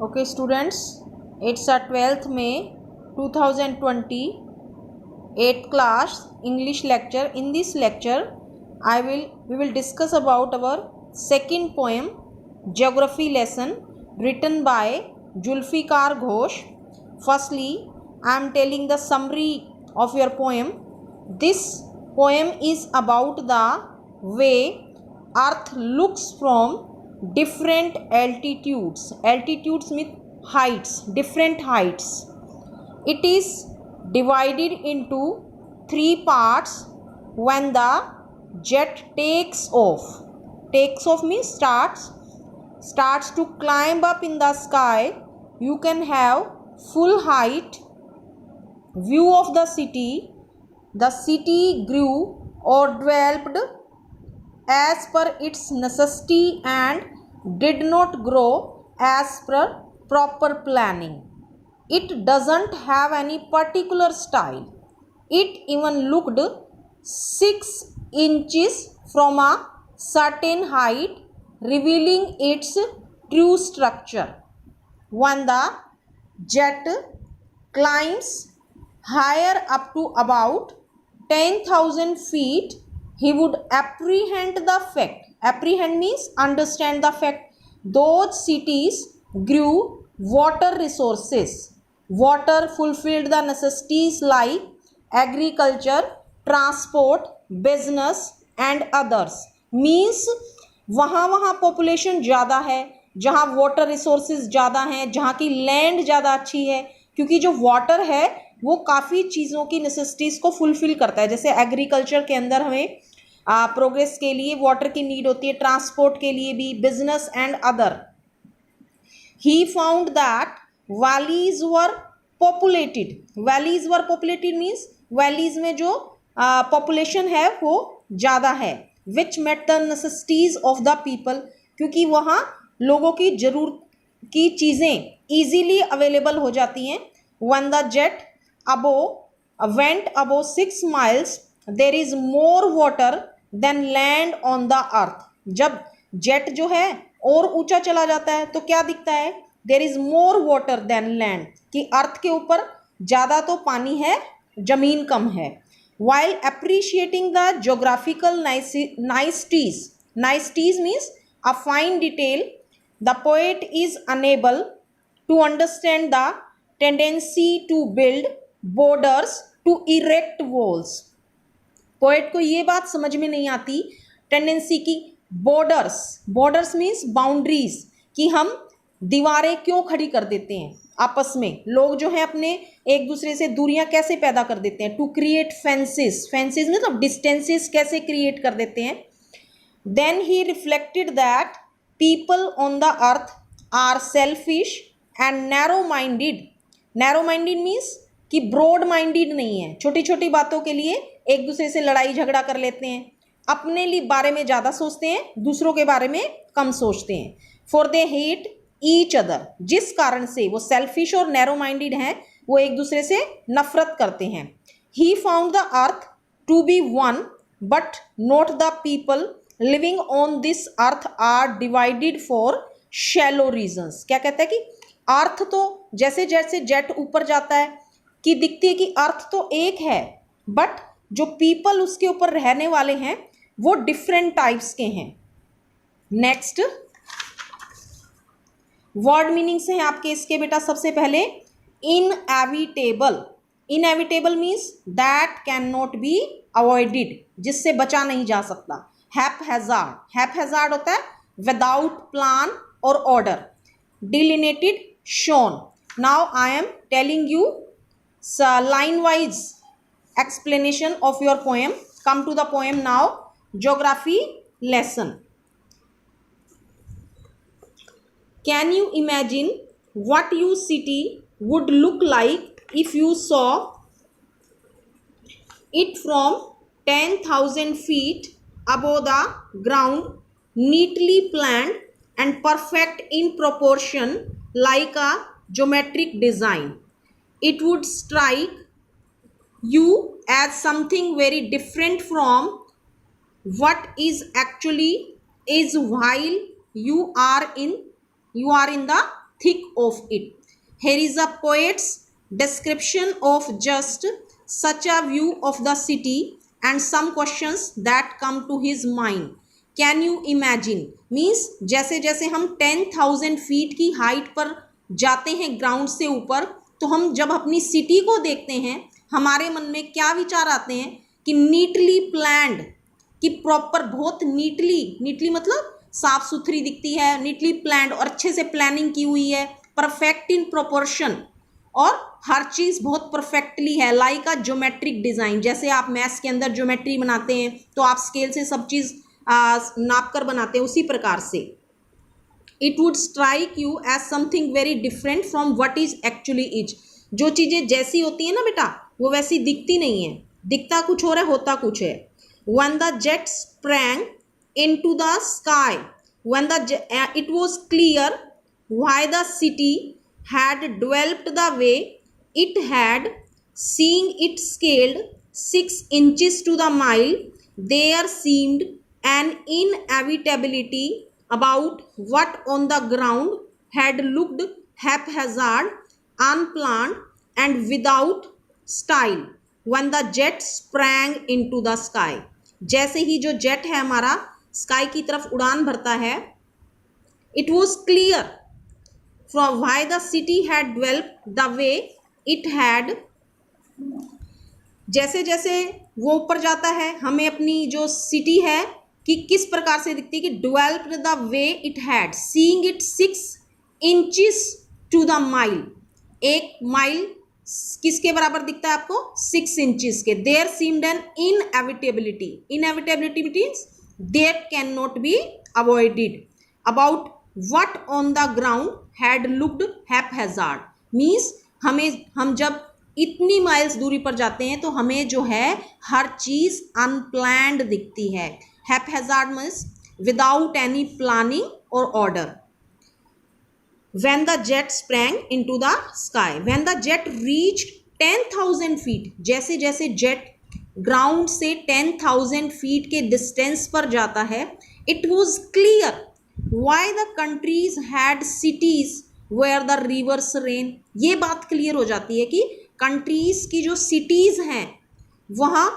Okay students, it's a 12th May 2020 8th class English lecture. In this lecture we will discuss about our second poem, geography lesson, written by Julfikar Ghosh. Firstly, I am telling the summary of your poem. This poem is about the way earth looks from different altitudes. Altitudes mean heights, different heights. It is divided into three parts. When the jet takes off means starts to climb up in the sky, you can have full height view of the city. The city grew or developed as per its necessity and did not grow as per proper planning. It doesn't have any particular style. It even looked 6 inches from a certain height, revealing its true structure. When the jet climbs higher up to about 10,000 feet, he would apprehend the fact. Apprehend means understand the fact. Those cities grew water resources. Water fulfilled the necessities like agriculture, transport, business and others. Means वहाँ population ज़्यादा है, जहाँ water resources ज़्यादा हैं, जहाँ की land ज़्यादा अच्छी है, क्योंकि जो वाटर है वो काफ़ी चीज़ों की नेसेसिटीज़ को फुलफ़िल करता है. जैसे एग्रीकल्चर के अंदर हमें प्रोग्रेस के लिए वाटर की नीड होती है, ट्रांसपोर्ट के लिए भी, business and other. He found that valleys were populated. Valleys were populated means valleys में जो पॉपुलेशन है वो ज़्यादा है. Which met the necessities of the people, क्योंकि वहाँ लोगों की जरूरत की चीज़ें ईजीली अवेलेबल हो जाती हैं. One the jet went above 6 miles, there is more water than land on the earth. जब जेट जो है और ऊंचा चला जाता है तो क्या दिखता है? There is more water than land, कि अर्थ के ऊपर ज़्यादा तो पानी है, जमीन कम है. While appreciating the geographical niceties, niceties means a fine detail, the poet is unable to understand the tendency to build borders to erect walls. Poet को ये बात समझ में नहीं आती टेंडेंसी की. बॉर्डर्स मीन्स बाउंड्रीज, कि हम दीवारें क्यों खड़ी कर देते हैं आपस में. लोग जो है अपने एक दूसरे से दूरियां कैसे पैदा कर देते हैं. टू क्रिएट फेंसेस मतलब डिस्टेंसेस कैसे क्रिएट कर देते हैं. Then he reflected that people on the earth are selfish and narrow minded. Narrow minded means कि ब्रॉड माइंडेड नहीं है, छोटी छोटी बातों के लिए एक दूसरे से लड़ाई झगड़ा कर लेते हैं, अपने लिए बारे में ज़्यादा सोचते हैं, दूसरों के बारे में कम सोचते हैं. For they hate each other, जिस कारण से वो सेल्फिश और नैरो माइंडेड हैं, वो एक दूसरे से नफरत करते हैं. He found the earth to be one but not the people living on this earth are divided for shallow reasons. क्या कहता है कि अर्थ तो जैसे जैसे जेट ऊपर जाता है कि दिखती है कि अर्थ तो एक है, बट जो पीपल उसके ऊपर रहने वाले हैं वो डिफरेंट टाइप्स के हैं. नेक्स्ट वर्ड मीनिंग्स हैं आपके इसके बेटा. सबसे पहले inevitable. Inevitable means that can not be avoided, जिससे बचा नहीं जा सकता. हैपहैजार्ड. हैपहैजार्ड होता है विदाउट प्लान और order. Delineated, shown. Now I am telling you line wise explanation of your poem. Come to the poem now. Geography lesson. Can you imagine what your city would look like if you saw it from 10,000 feet above the ground, neatly planned and perfect in proportion like a geometric design? It would strike you as something very different from what is actually is while you are in the thick of it. Here is a poet's description of just such a view of the city and some questions that come to his mind. Can you imagine? Means जैसे जैसे हम 10,000 feet की height पर जाते हैं ground से ऊपर, तो हम जब अपनी सिटी को देखते हैं हमारे मन में क्या विचार आते हैं कि नीटली प्लान्ड, कि प्रॉपर बहुत नीटली मतलब साफ सुथरी दिखती है, नीटली प्लान्ड और अच्छे से प्लानिंग की हुई है, परफेक्ट इन प्रोपोर्शन, और हर चीज़ बहुत परफेक्टली है, लाइक अ ज्योमेट्रिक डिज़ाइन। जैसे आप मैथ्स के अंदर ज्योमेट्री बनाते हैं तो आप स्केल से सब चीज़ नाप कर बनाते हैं, उसी प्रकार से it would strike you as something very different from what is actually is. जो चीज़ें जैसी होती हैं ना बेटा, वो वैसी दिखती नहीं है, दिखता कुछ और है, होता कुछ है। When the jet sprang into the sky, when it was clear why the city had developed the way it had, seeing it scaled 6 inches to the mile, there seemed an inevitability about what on the ground had looked haphazard, unplanned, and without style. When the jet sprang into the sky, जैसे ही जो jet है हमारा sky की तरफ उड़ान भरता है, it was clear from why the city had developed the way it had. जैसे जैसे वो ऊपर जाता है हमें अपनी जो सिटी है कि किस प्रकार से दिखती है, कि developed the way it had, seeing it 6 inches to the mile, 1 mile किसके बराबर दिखता है आपको, 6 इंचेस के। There seemed an inevitability, inevitability means there can not be avoided, about what on the ground had looked haphazard, means हम जब इतनी miles दूरी पर जाते हैं तो हमें जो है हर चीज अनप्लैन्ड दिखती है। हैपहैजार्ड मीन्स विदाउट एनी प्लानिंग और order. When the jet sprang into the sky, when the jet reached 10,000 feet, जैसे जैसे जेट ग्राउंड से 10,000 फीट के डिस्टेंस पर जाता है, it was clear why the countries had cities where the rivers ran। ये बात क्लियर हो जाती है कि कंट्रीज की जो सिटीज हैं वहाँ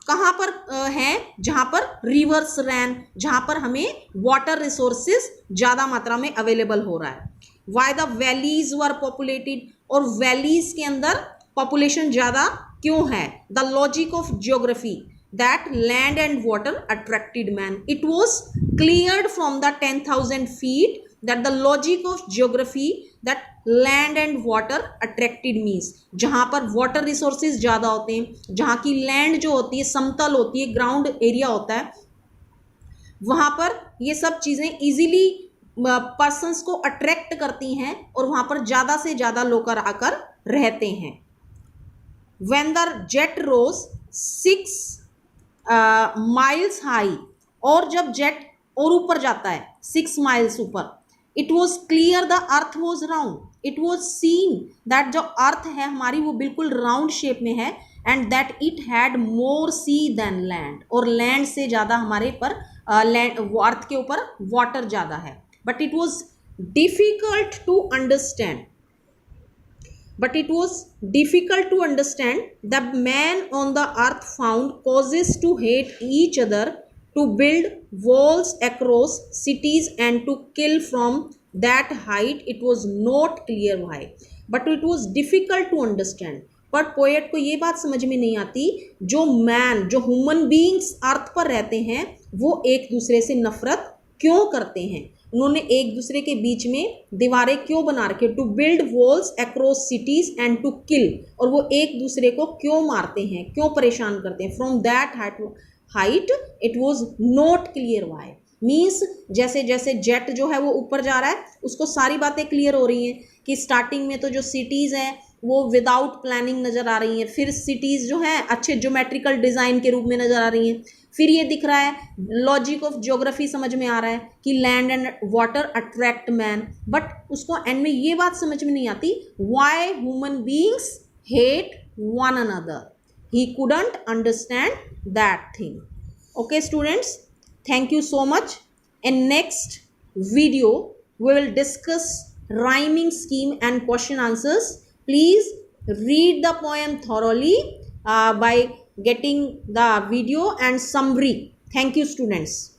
कहाँ पर हैं, जहाँ पर रिवर्स रैन, जहाँ पर हमें वाटर रिसोर्सेज ज़्यादा मात्रा में अवेलेबल हो रहा है। Why the valleys were populated, और वैलीज के अंदर पॉपुलेशन ज़्यादा क्यों है। The logic of geography that land and water attracted man, it was cleared from the 10,000 feet that the logic of geography that land and water attracted means, जहाँ पर water resources ज़्यादा होते हैं, जहाँ की लैंड जो होती है समतल होती है, ग्राउंड एरिया होता है, वहाँ पर ये सब चीज़ें इजीली पर्सन्स को अट्रैक्ट करती हैं और वहाँ पर ज़्यादा से ज़्यादा लोग आकर रहते हैं। When the jet rose 6 miles high, और जब जेट और ऊपर जाता है 6 माइल्स ऊपर, it was clear the earth was round, it was seen that जो अर्थ है हमारी वो बिल्कुल राउंड शेप में है, and that it had more sea than land, और लैंड से ज़्यादा हमारे पर लैंड अर्थ के ऊपर वाटर ज़्यादा है। But it was difficult to understand, the man on the earth found causes to hate each other, to build walls across cities and to kill from that height. It was not clear why, but it was difficult to understand। पर poet को ये बात समझ में नहीं आती, जो human beings अर्थ पर रहते हैं वो एक दूसरे से नफरत क्यों करते हैं, उन्होंने एक दूसरे के बीच में दीवारें क्यों बना रखे, to build walls across cities and to kill, और वो एक दूसरे को क्यों मारते हैं, क्यों परेशान करते हैं। From that height it was not clear why, means जैसे जैसे जेट जो है वो ऊपर जा रहा है उसको सारी बातें क्लियर हो रही हैं कि स्टार्टिंग में तो जो सिटीज़ हैं वो विदाउट प्लानिंग नज़र आ रही हैं, फिर सिटीज़ जो हैं अच्छे ज्योमेट्रिकल डिज़ाइन के रूप में नज़र आ रही हैं, फिर ये दिख रहा है लॉजिक ऑफ ज्योग्राफी समझ में आ रहा है कि land and water attract man, but उसको एंड में ये बात समझ में नहीं आती why human beings hate one another, he couldn't understand that thing। Okay students, thank you so much। In next video we will discuss rhyming scheme and question answers. Please read the poem thoroughly by getting the video and summary. Thank you, students.